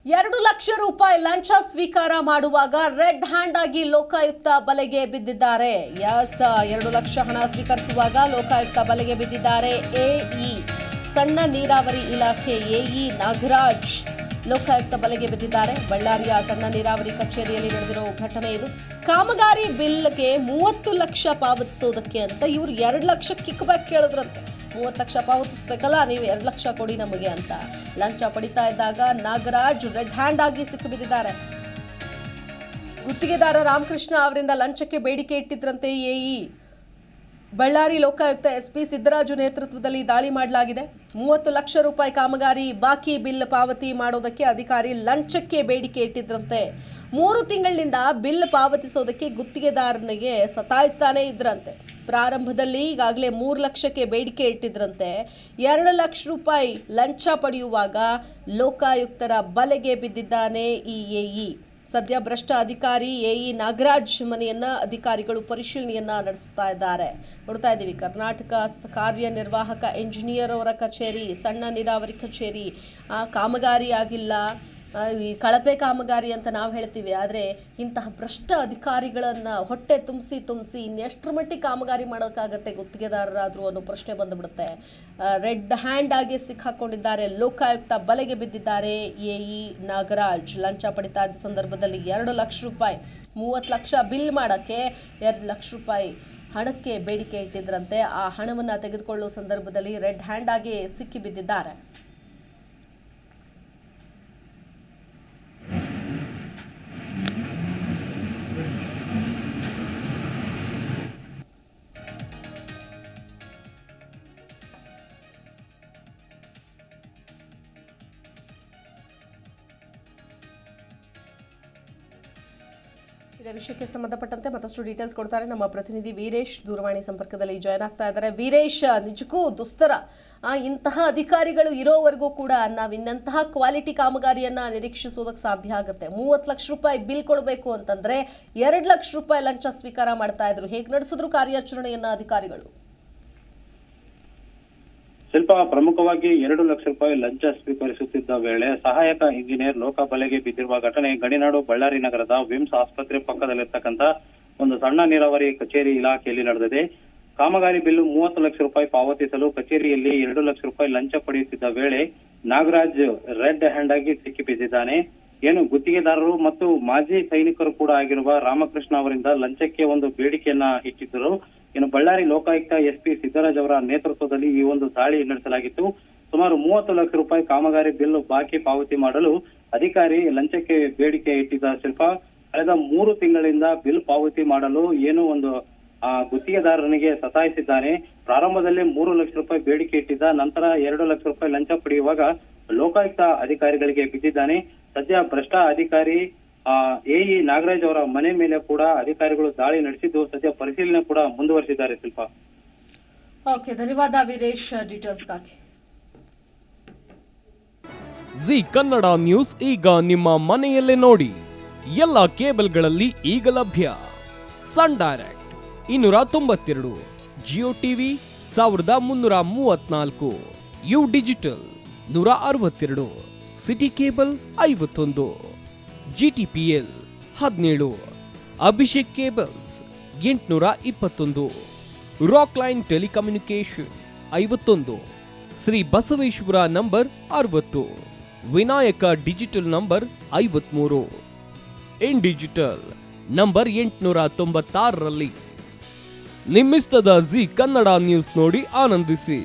2 ಲಕ್ಷ ರೂಪಾಯಿ ಲಂಚ ಸ್ವೀಕಾರ ಮಾಡುವಾಗ ರೆಡ್ ಹ್ಯಾಂಡ್ ಆಗಿ ಲೋಕಾಯುಕ್ತ ಬಲೆಗೆ ಬಿದ್ದಿದ್ದಾರೆ. 2 ಲಕ್ಷ ಹಣ ಸ್ವೀಕರಿಸುವಾಗ ಲೋಕಾಯುಕ್ತ ಬಲೆಗೆ ಬಿದ್ದಿದ್ದಾರೆ. ಎಇ ಸಣ್ಣ ನೀರಾವರಿ ಇಲಾಖೆ ಎಇ ನಾಗರಾಜ್ ಲೋಕಾಯುಕ್ತ ಬಲೆಗೆ ಬಿದ್ದಿದ್ದಾರೆ. ಬಳ್ಳಾರಿಯ ಸಣ್ಣ ನೀರಾವರಿ ಕಚೇರಿಯಲ್ಲಿ ನಡೆದಿರೋ ಘಟನೆ ಇದು. ಕಾಮಗಾರಿ ಬಿಲ್ಗೆ 30 ಲಕ್ಷ ಪಾವತಿಸೋದಕ್ಕೆ ಅಂತ ಇವರು 2 ಲಕ್ಷ ಕಿಕ್ ಬ್ಯಾಕ್ ಕೇಳಿದ್ರಂತೆ. 30 ಲಕ್ಷ ಪಾವತಿಸಬೇಕಲ್ಲ, ನೀವು 2 ಲಕ್ಷ ಕೊಡಿ ನಮಗೆ ಅಂತ ಲಂಚ ಪಡಿತಾ ಇದ್ದಾಗ ನಾಗರಾಜ್ ರೆಡ್ ಹ್ಯಾಂಡ್ ಆಗಿ ಸಿಕ್ಕಿಬಿದ್ದಿದ್ದಾರೆ. ಗುತ್ತಿಗೆದಾರ ರಾಮಕೃಷ್ಣ ಅವರಿಂದ ಲಂಚಕ್ಕೆ ಬೇಡಿಕೆ ಇಟ್ಟಿದ್ರಂತೆ ಎಇ. ಬಳ್ಳಾರಿ ಲೋಕಾಯುಕ್ತ ಎಸ್ಪಿ ಸಿದ್ದರಾಜು ನೇತೃತ್ವದಲ್ಲಿ ದಾಳಿ ಮಾಡಲಾಗಿದೆ. 30 ಲಕ್ಷ ರೂಪಾಯಿ ಕಾಮಗಾರಿ ಬಾಕಿ ಬಿಲ್ ಪಾವತಿ ಮಾಡೋದಕ್ಕೆ ಅಧಿಕಾರಿ ಲಂಚಕ್ಕೆ ಬೇಡಿಕೆ ಇಟ್ಟಿದ್ರಂತೆ. 3 ತಿಂಗಳಿನಿಂದ ಬಿಲ್ ಪಾವತಿಸೋದಕ್ಕೆ ಗುತ್ತಿಗೆದಾರನಿಗೆ ಸತಾಯಿಸ್ತಾನೆ ಇದ್ರಂತೆ. ಪ್ರಾರಂಭದಲ್ಲಿ ಈಗಾಗಲೇ 3 ಲಕ್ಷಕ್ಕೆ ಬೇಡಿಕೆ ಇಟ್ಟಿದ್ರಂತೆ. 2 ಲಕ್ಷ ರೂಪಾಯಿ ಲಂಚ ಪಡೆಯುವಾಗ ಲೋಕಾಯುಕ್ತರ ಬಲೆಗೆ ಬಿದ್ದಿದ್ದಾನೆ ಈ ಎಇ. ಸದ್ಯ ಭ್ರಷ್ಟ ಅಧಿಕಾರಿ ಎಇ ನಾಗರಾಜ್ ಮನೆಯನ್ನ ಅಧಿಕಾರಿಗಳು ಪರಿಶೀಲನೆಯನ್ನ ನಡೆಸ್ತಾ ಇದ್ದಾರೆ. ನೋಡ್ತಾ ಇದ್ದೀವಿ, ಕರ್ನಾಟಕ ಕಾರ್ಯನಿರ್ವಾಹಕ ಇಂಜಿನಿಯರ್ ಅವರ ಕಚೇರಿ, ಸಣ್ಣ ನೀರಾವರಿ ಕಚೇರಿ, ಕಾಮಗಾರಿ ಆಗಿಲ್ಲ, ಈ ಕಳಪೆ ಕಾಮಗಾರಿ ಅಂತ ನಾವು ಹೇಳ್ತೀವಿ. ಆದರೆ ಇಂತಹ ಭ್ರಷ್ಟ ಅಧಿಕಾರಿಗಳನ್ನು ಹೊಟ್ಟೆ ತುಂಬಿಸಿ ಇನ್ನೆಷ್ಟರ ಮಟ್ಟಿಗೆ ಕಾಮಗಾರಿ ಮಾಡೋಕ್ಕಾಗತ್ತೆ ಗುತ್ತಿಗೆದಾರರಾದರೂ ಅನ್ನೋ ಪ್ರಶ್ನೆ ಬಂದುಬಿಡುತ್ತೆ. ರೆಡ್ ಹ್ಯಾಂಡ್ ಆಗಿ ಸಿಕ್ಕಾಕೊಂಡಿದ್ದಾರೆ. ಲೋಕಾಯುಕ್ತ ಬಲೆಗೆ ಬಿದ್ದಿದ್ದಾರೆ ಎಇ ನಾಗರಾಜ್. ಲಂಚ ಪಡಿತಾ ಇದ್ದ ಸಂದರ್ಭದಲ್ಲಿ 2 ಲಕ್ಷ ರೂಪಾಯಿ, 30 ಲಕ್ಷ ಬಿಲ್ ಮಾಡೋಕ್ಕೆ 2 ಲಕ್ಷ ರೂಪಾಯಿ ಹಣಕ್ಕೆ ಬೇಡಿಕೆ ಇಟ್ಟಿದ್ರಂತೆ. ಆ ಹಣವನ್ನು ತೆಗೆದುಕೊಳ್ಳುವ ಸಂದರ್ಭದಲ್ಲಿ ರೆಡ್ ಹ್ಯಾಂಡ್ ಆಗಿ ಸಿಕ್ಕಿ ಬಿದ್ದಿದ್ದಾರೆ. ಇದೇ ವಿಷಯಕ್ಕೆ ಸಂಬಂಧಪಟ್ಟಂತೆ ಮತ್ತಷ್ಟು ಡೀಟೇಲ್ಸ್ ಕೊಡ್ತಾರೆ ನಮ್ಮ ಪ್ರತಿನಿಧಿ ವೀರೇಶ್. ದೂರವಾಣಿ ಸಂಪರ್ಕದಲ್ಲಿ ಜಾಯ್ನ್ ಆಗ್ತಾ ಇದ್ದಾರೆ. ವೀರೇಶ್, ನಿಜಕ್ಕೂ ದುಸ್ತರ. ಇಂತಹ ಅಧಿಕಾರಿಗಳು ಇರೋವರೆಗೂ ಕೂಡ ನಾವು ಇನ್ನಂತಹ ಕ್ವಾಲಿಟಿ ಕಾಮಗಾರಿಯನ್ನ ನಿರೀಕ್ಷಿಸೋದಕ್ಕೆ ಸಾಧ್ಯ ಆಗುತ್ತೆ. 30 ಲಕ್ಷ ರೂಪಾಯಿ ಬಿಲ್ ಕೊಡಬೇಕು ಅಂತಂದ್ರೆ 2 ಲಕ್ಷ ರೂಪಾಯಿ ಲಂಚ ಸ್ವೀಕಾರ ಮಾಡ್ತಾ ಇದ್ರು. ಹೇಗೆ ನಡೆಸಿದ್ರು ಕಾರ್ಯಾಚರಣೆಯನ್ನ ಅಧಿಕಾರಿಗಳು? ಶಿಲ್ಪ, ಪ್ರಮುಖವಾಗಿ 2 ಲಕ್ಷ ರೂಪಾಯಿ ಲಂಚ ಸ್ವೀಕರಿಸುತ್ತಿದ್ದ ವೇಳೆ ಸಹಾಯಕ ಇಂಜಿನಿಯರ್ ಲೋಕ ಬಲೆಗೆ ಬಿದ್ದಿರುವ ಘಟನೆ ಗಡಿನಾಡು ಬಳ್ಳಾರಿ ನಗರದ ವಿಮ್ಸ್ ಆಸ್ಪತ್ರೆ ಪಕ್ಕದಲ್ಲಿರ್ತಕ್ಕಂಥ ಒಂದು ಸಣ್ಣ ನೀರಾವರಿ ಕಚೇರಿ ಇಲಾಖೆಯಲ್ಲಿ ನಡೆದಿದೆ. ಕಾಮಗಾರಿ ಬಿಲ್ಲು 30 ಲಕ್ಷ ರೂಪಾಯಿ ಪಾವತಿಸಲು ಕಚೇರಿಯಲ್ಲಿ 2 ಲಕ್ಷ ರೂಪಾಯಿ ಲಂಚ ಪಡೆಯುತ್ತಿದ್ದ ವೇಳೆ ನಾಗರಾಜ್ ರೆಡ್ ಹ್ಯಾಂಡ್ ಆಗಿ ಸಿಕ್ಕಿಬಿದ್ದಿದ್ದಾನೆ. ಏನು ಗುತ್ತಿಗೆದಾರರು ಮತ್ತು ಮಾಜಿ ಸೈನಿಕರು ಕೂಡ ಆಗಿರುವ ರಾಮಕೃಷ್ಣ ಅವರಿಂದ ಲಂಚಕ್ಕೆ ಒಂದು ಬೇಡಿಕೆಯನ್ನ ಇಟ್ಟಿದ್ದರು. ಇನ್ನು ಬಳ್ಳಾರಿ ಲೋಕಾಯುಕ್ತ ಎಸ್ಪಿ ಸಿದ್ದರಾಜ್ ಅವರ ನೇತೃತ್ವದಲ್ಲಿ ಈ ಒಂದು ದಾಳಿ ನಡೆಸಲಾಗಿತ್ತು. ಸುಮಾರು 30 ಲಕ್ಷ ರೂಪಾಯಿ ಕಾಮಗಾರಿ ಬಿಲ್ ಬಾಕಿ ಪಾವತಿ ಮಾಡಲು ಅಧಿಕಾರಿ ಲಂಚಕ್ಕೆ ಬೇಡಿಕೆ ಇಟ್ಟಿದ್ದ ಶಿಲ್ಪ. ಕಳೆದ 3 ತಿಂಗಳಿಂದ ಬಿಲ್ ಪಾವತಿ ಮಾಡಲು ಏನು ಒಂದು ಗುತ್ತಿಗೆದಾರನಿಗೆ ಸತಾಯಿಸಿದ್ದಾನೆ. ಪ್ರಾರಂಭದಲ್ಲಿ 3 ಲಕ್ಷ ರೂಪಾಯಿ ಬೇಡಿಕೆ ಇಟ್ಟಿದ್ದ ನಂತರ 2 ಲಕ್ಷ ರೂಪಾಯಿ ಲಂಚ ಪಡೆಯುವಾಗ ಲೋಕಾಯುಕ್ತ ಅಧಿಕಾರಿಗಳಿಗೆ ಬಿದ್ದಿದ್ದಾನೆ. ಸದ್ಯ ಭ್ರಷ್ಟ ಅಧಿಕಾರಿ ಎಇ ನಾಗರಾಜ್ ಅವರ ಮನೆ ಮೇಲೆ ಕೂಡ ಅಧಿಕಾರಿಗಳು ದಾಳಿ ನಡೆಸಿದ್ದು ಸದ್ಯ ಪರಿಶೀಲನೆ ಕೂಡ ಮುಂದುವರಿಸಿದ್ದಾರೆ. ಶಿಲ್ಪ, ಓಕೆ, ಧನ್ಯವಾದ ವೀರೇಶ್ ಡೀಟೇಲ್ಸ್ಗಾಗಿ. ಜಿ ಕನ್ನಡ ನ್ಯೂಸ್ ಈಗ ನಿಮ್ಮ ಮನೆಯಲ್ಲೇ ನೋಡಿ. ಎಲ್ಲ ಕೇಬಲ್ಗಳಲ್ಲಿ ಈಗ ಲಭ್ಯ. Sun Direct 292, Jio TV 1334, U digital 162, city cable 51, GTPL 17, Abhishek cables 821, Rockline telecommunication 51, Shri Basaveshwara number 60, Vinayaka digital number 53, in digital number 896ರಲ್ಲಿ. ನಿಮ್ಮಿಸ್ತದ ಜಿ ಕನ್ನಡ ನ್ಯೂಸ್ ನೋಡಿ ಆನಂದಿಸಿ.